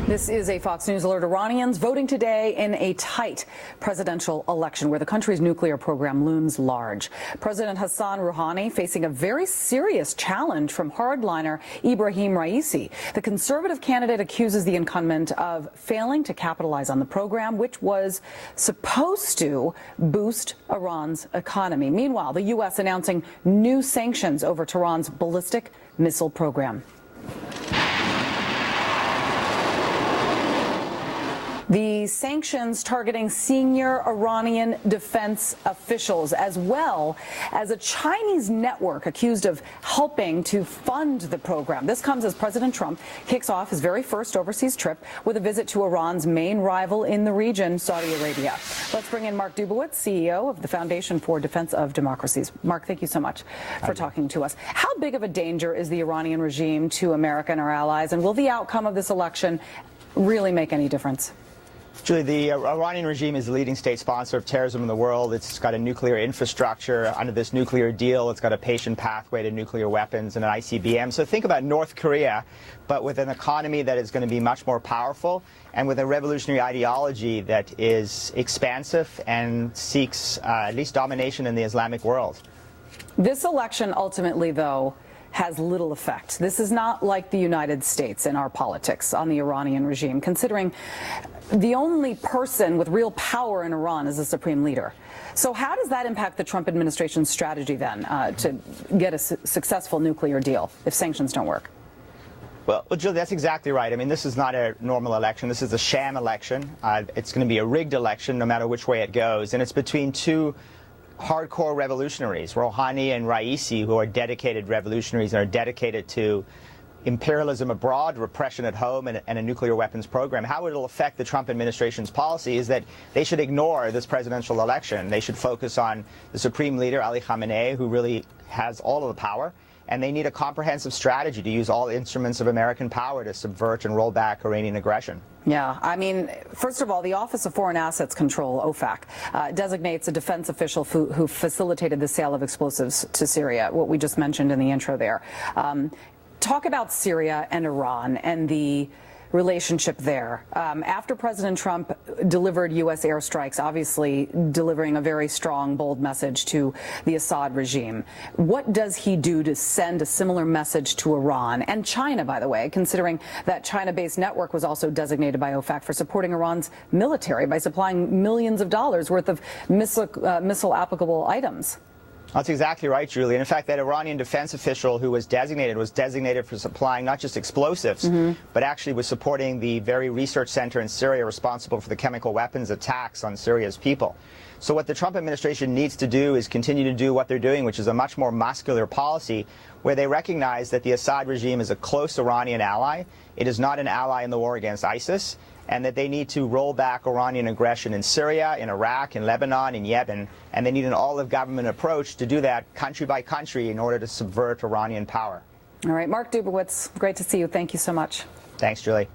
This is a Fox News alert. Iranians voting today in a tight presidential election where the country's nuclear program looms large. President Hassan Rouhani facing a very serious challenge from hardliner Ibrahim Raisi. The conservative candidate accuses the incumbent of failing to capitalize on the program, which was supposed to boost Iran's economy. Meanwhile, the U.S. announcing new sanctions over Tehran's ballistic missile program. The sanctions targeting senior Iranian defense officials, as well as a Chinese network accused of helping to fund the program. This comes as President Trump kicks off his very first overseas trip with a visit to Iran's main rival in the region, Saudi Arabia. Let's bring in Mark Dubowitz, CEO of the Foundation for Defense of Democracies. Mark, thank you so much for talking to us. How big of a danger is the Iranian regime to America and our allies, and will the outcome of this election really make any difference? Julie, the Iranian regime is the leading state sponsor of terrorism in the world. It's got a nuclear infrastructure. Under this nuclear deal, it's got a patient pathway to nuclear weapons and an ICBM. So think about North Korea, but with an economy that is going to be much more powerful and with a revolutionary ideology that is expansive and seeks at least domination in the Islamic world. This election ultimately, though, has little effect. This is not like the United States in our politics on the Iranian regime, considering the only person with real power in Iran is the supreme leader. So how does that impact the Trump administration's strategy then to get a successful nuclear deal if sanctions don't work? Well, Jill, that's exactly right. I mean, this is not a normal election. This is a sham election. It's going to be a rigged election no matter which way it goes. And it's between two hardcore revolutionaries, Rouhani and Raisi, who are dedicated revolutionaries and are dedicated to imperialism abroad, repression at home, and a nuclear weapons program. How it will affect the Trump administration's policy is that they should ignore this presidential election. They should focus on the supreme leader, Ali Khamenei, who really has all of the power, and they need a comprehensive strategy to use all instruments of American power to subvert and roll back Iranian aggression. Yeah, I mean, first of all, the Office of Foreign Assets Control, OFAC, designates a defense official who facilitated the sale of explosives to Syria, what we just mentioned in the intro there. Talk about Syria and Iran and the relationship there. After President Trump delivered U.S. airstrikes, obviously delivering a very strong, bold message to the Assad regime, what does he do to send a similar message to Iran and China, by the way, considering that China-based network was also designated by OFAC for supporting Iran's military by supplying millions of dollars worth of missile applicable items? That's exactly right, Julie. And in fact, that Iranian defense official who was designated for supplying not just explosives, but actually was supporting the very research center in Syria responsible for the chemical weapons attacks on Syria's people. So what the Trump administration needs to do is continue to do what they're doing, which is a much more muscular policy where they recognize that the Assad regime is a close Iranian ally. It is not an ally in the war against ISIS, and that they need to roll back Iranian aggression in Syria, in Iraq, in Lebanon, in Yemen, and they need an all-of-government approach to do that country by country in order to subvert Iranian power. All right, Mark Dubowitz, great to see you. Thank you so much. Thanks, Julie.